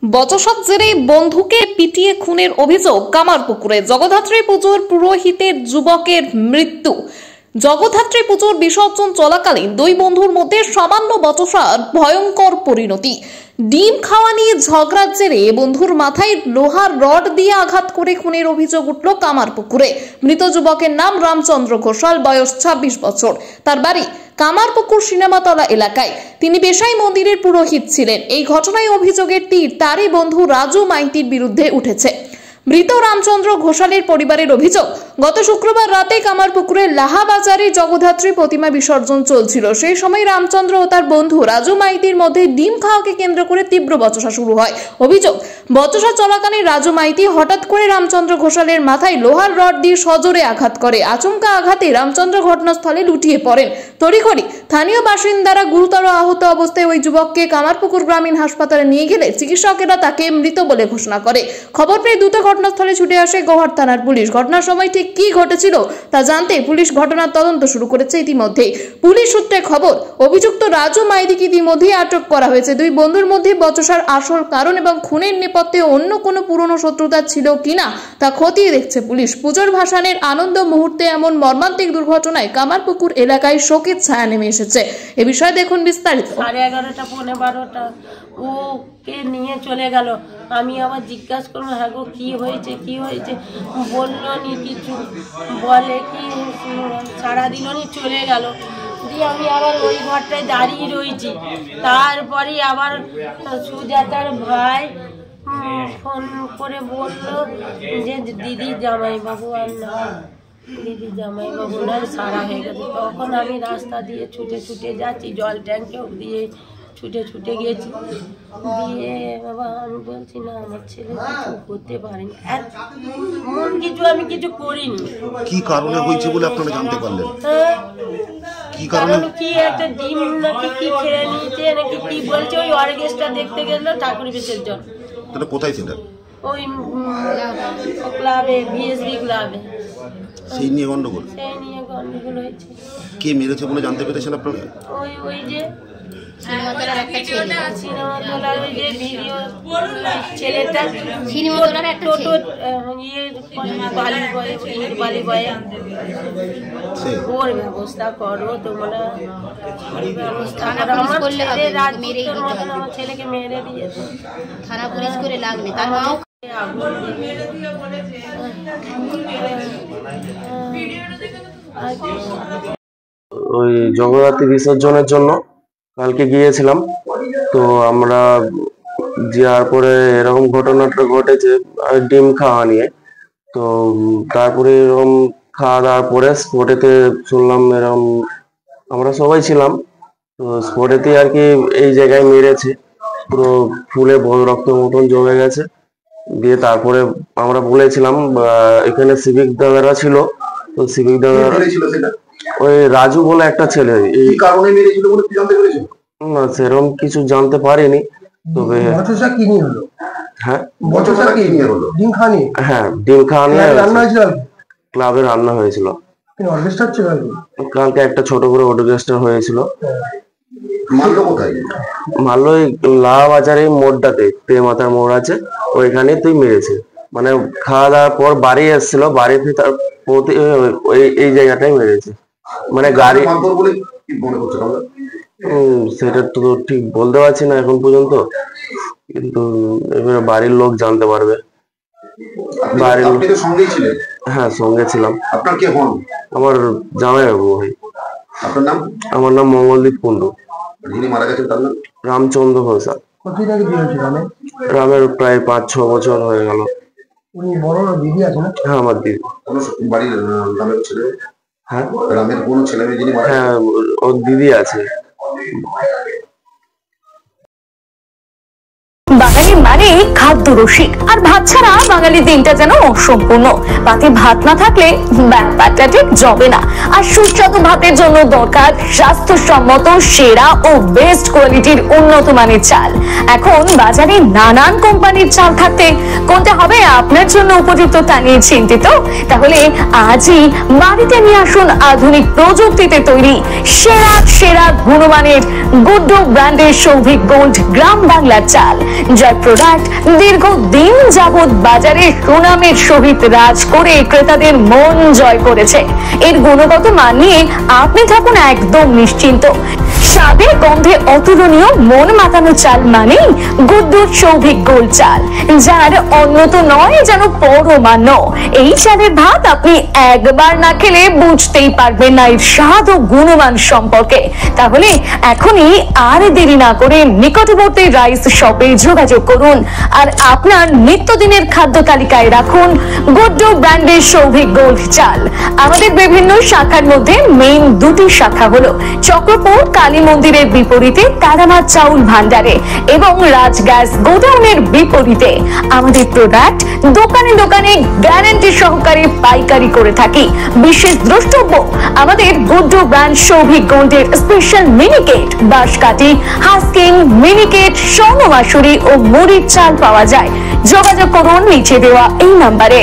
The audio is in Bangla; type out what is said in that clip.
বচসার জেরে বন্ধুকে পিটিয়ে খুনের অভিযোগ কামারপুকুরে। জগদ্ধাত্রী পুজোর পুরোহিতের যুবকের মৃত্যু। জগদ্ধাত্রী পুজোর বিসর্জন চলাকালীন দুই বন্ধুর মধ্যে সামান্য বচসার ভয়ঙ্কর পরিণতি। ডিম খাওয়া নিয়ে ঝগড়ার জেরে বন্ধুর মাথায় লোহার রড দিয়ে আঘাত করে খুনের অভিযোগ উঠল কামারপুকুরে। মৃত যুবকের নাম রামচন্দ্র ঘোষাল, বয়স 26 বছর। তার বাড়ি কামারপুকুর সিনেমাতলা এলাকায়। তিনি বেশাই মন্দিরের পুরোহিত ছিলেন। এই ঘটনায় অভিযোগের তীর তারই বন্ধু রাজু মাইতির বিরুদ্ধে উঠেছে। মৃত রামচন্দ্র ঘোষালের পরিবারের অভিযোগ, গত শুক্রবার রাতে কামারপুকুরের লাহাবাজারে জগদ্ধাত্রী প্রতিমা বিসর্জন চলছিল। সেই সময় রামচন্দ্র ও তার বন্ধু রাজু মাইতির মধ্যে ডিম খাওয়াকে কেন্দ্র করে তীব্র বচসা শুরু হয়। অভিযোগ, বচসা চলাকালীন রাজু মাইতি হঠাৎ করে রামচন্দ্র ঘোষালের মাথায় লোহার রড দিয়ে সজোরে আঘাত করে। আচমকা আঘাতে রামচন্দ্র ঘটনাস্থলে লুটিয়ে পড়েন। তড়িঘড়ি স্থানীয় বাসিন্দারা গুরুতর আহত অবস্থায় ওই যুবককে কামারপুকুর গ্রামীণ হাসপাতালে নিয়ে গেলে চিকিৎসকেরা তাকে মৃত বলে ঘোষণা করে। খবর পেয়ে দ্রুত ঘটনাস্থলে ছুটে আসে গোহাট থানার পুলিশ। ঘটনার সময় ঠিক কি ঘটেছিল তা জানতে পুলিশ ঘটনার তদন্ত শুরু করেছে। ইতিমধ্যে পুলিশ সূত্রে খবর, অভিযুক্ত রাজু মাইতিকে ইতিমধ্যে আটক করা হয়েছে। দুই বন্ধুর মধ্যে বচসার আসল কারণ এবং খুনের নেপথ্যে অন্য কোনো পুরনো শত্রুতা ছিল কিনা তা খতিয়ে দেখছে পুলিশ। পুজোর ভাসানের আনন্দ মুহূর্তে এমন মর্মান্তিক দুর্ঘটনায় কামারপুকুর এলাকায় শোকের ছায়া নেমে এসেছে। এ বিষয়ে দেখুন বিস্তারিত। 11:30 পৌনে 12টা ওকে নিয়ে চলে গেল। আমি আবার জিজ্ঞাসা করলাম, হ্যাঁ গো কী হয়েছে কী হয়েছে, বললো নি কিছু, বলে কি সারা দিনই চলে গেল। দিয়ে আমি আবার ওই ঘরটায় দাঁড়িয়ে রয়েছি। তারপরে আবার সুজাতার ভাই ফোন করে বললো যে দিদি জামাইবাবু আর না, দিদি জামাইবাবু না সারা হয়ে গেছে। তখন আমি রাস্তা দিয়ে ছুটে ছুটে যাচ্ছি, জল ট্যাঙ্কে দিয়ে ছুটে ছুটে গেছি। দিয়ে বাবা আমি বলছি না, আমার ছেলে কিছু করতে পারেনি, এমন কিছু আমি কিছু করিনি। কি কারণে হয়েছে বলে আপনারা জানতে পারলেন? কি কারণে? কি একটা ডিম নাকি কি খেয়ে নিয়েছে নাকি কি বলছে। ওই অর্কেস্ট্রা দেখতে গেল ঠাকুর বিসর্জন। এটা কোথায় সেটা? ওই ক্লাবে, ভিএসবি ক্লাবে। সেই নিয়ে গন্ডগোল? সেই নিয়ে গন্ডগোল হয়েছে। কে মেরেছে বলে জানতে পেরেছেন আপনারা? ওই যে সিনেমাতলার একটা ছেলে, সিনেমাতলার ওই যে ভিডিও ছেলেটা, সিনেমাতলার একটা টোটো বালি বয়ে, বালি বয়ে। ওর ব্যবস্থা করো তোমরা, আমার ছেলেকে মেরে দিয়েছে। থানা পুলিশ করে লাগবে, তার মাও ওই জগদ্ধাত্রী বিসর্জনের জন্য কালকে গিয়েছিলাম। তো আমরা যাওয়ার পরে এরকম ঘটনাটা ঘটেছে ডিম খাওয়া নিয়ে। তো তারপরে এরকম খাওয়া দাওয়ার পরে স্পটেতে শুনলাম এরকম, আমরা সবাই ছিলাম। তো স্পটেতে আর কি এই জায়গায় মেরেছে, পুরো ফুলে রক্ত মতন জমে গেছে। দিয়ে তারপরে আমরা বলেছিলাম, এখানে সিভিক দাদারা ছিল। তো সিভিক দাদারা, ওই রাজু বলে একটা ছেলে। এই কারণে মেরেছিল বলে জানতে পেরেছেন? না সেরকম কিছু জানতে পারিনি। তবে বচসা কি নিয়ে হলো? হ্যাঁ বচসা কি নিয়ে হলো? ডিম খাওয়া নিয়ে? হ্যাঁ ডিম খাওয়া নিয়ে রান্না হয়েছিল, ক্লাবে রান্না হয়েছিল। অর্কেস্ট্রা ছিল কালকে একটা ছোট করে অর্কেস্ট্রা হয়েছিল। মারলো কোথায়? মারলো ওই লাহাবাজারে মোড়টাতে, মাথার মোড় আছে ওইখানে তুই মেরেছে। মানে খাওয়া দাওয়ার পর বাড়ি এসেছিল, বাড়িতে তার এই জায়গাটাই মেরেছে। মানে গাড়ি, সেটা তো ঠিক বলতে পারছি না এখন পর্যন্ত, কিন্তু এবারে বাড়ির লোক জানতে পারবে। বাড়ির লোক সঙ্গেই ছিলেন? হ্যাঁ সঙ্গে ছিলাম। আপনার কে হন? আমার জামাইবাবু ভাই। আপনার নাম? আমার নাম মঙ্গলদীপ কুন্ডু। যিনি মারা গেছেন তার নাম? রামচন্দ্র ঘোষাল। কতদিন আগে বিয়ে হয়েছিল? রামের প্রায় 5-6 বছর হয়ে গেল। উনি বড় দিদি আছে না? হ্যাঁ আমার দিদি। কোন বাড়ির রামের ছেলে? হ্যাঁ রামের কোন ছেলে যিনি মারা? হ্যাঁ ওর দিদি আছে। বাঙালি মানে খাদ্য রসিক, আর ভাত ছাড়া বাঙালির দিনটা যেন অসম্পূর্ণ। পাতে ভাত না থাকলে ব্যাপারটা ঠিক জমে না। আর সুস্বাদু ভাতের জন্য দরকার স্বাস্থ্যসম্মত সেরা ও বেস্ট কোয়ালিটির উন্নত মানের চাল। এখন বাজারে নানান কোম্পানির চাল থাকতে কোনটা হবে আপনার জন্য উপযুক্ত তা নিয়ে চিন্তিত? তাহলে আজই বাড়িতে নিয়ে আসুন আধুনিক প্রযুক্তিতে তৈরি সেরা গুণমানের গুড্ডু ব্র্যান্ডের সৌভিক গোল্ড গ্রাম বাংলার চাল। জয়পুর প্রোডাক্ট দীর্ঘদিন যাবৎ বাজারে সুনামের সহিত রাজ করে ক্রেতাদের মন জয় করেছে। এর গুণগত মান নিয়ে আপনি থাকুন একদম নিশ্চিন্ত। স্বাদে গন্ধে অতুলনীয় মন মাতানো চাল মানেই গুড্ডুর সৌভিক গোল্ড চাল, যার অন্যত নয় যেন পরমান্ন। এই চালের ভাত আপনি একবার না খেলে বুঝতেই পারবেন না এর স্বাদ ও গুণমান সম্পর্কে। তাহলে এখনই আর দেরি না করে নিকটবর্তী রাইস শপে যোগাযোগ করুন আর আপনার নিত্যদিনের খাদ্য তালিকায় রাখুন গুড্ডু ব্র্যান্ডের সৌভিক গোল্ড চাল। আমাদের বিভিন্ন শাখার মধ্যে মেইন দুটি শাখা হলো চক্রপুর কালী মন্দিরের বিপরীতে কারামার চাউল ভান্ডারে এবং রাজ গ্যাস গোডাউনের বিপরীতে। আমাদের প্রোডাক্ট দোকানে দোকানে গ্যারান্টি সহকারে পাইকারি করে থাকি। বিশেষ দ্রষ্টব্য, আমাদের গুড্ডু ব্র্যান্ড সৌভিক গোল্ডের স্পেশাল মিনিকেট, বাঁশকাঠি, হাস্কিং, মিনিকেট, স্বর্ণ মাসুরি ও মুড়ির চাল পাওয়া যায়। যোগাযোগ করুন নিচে দেওয়া এই নাম্বারে।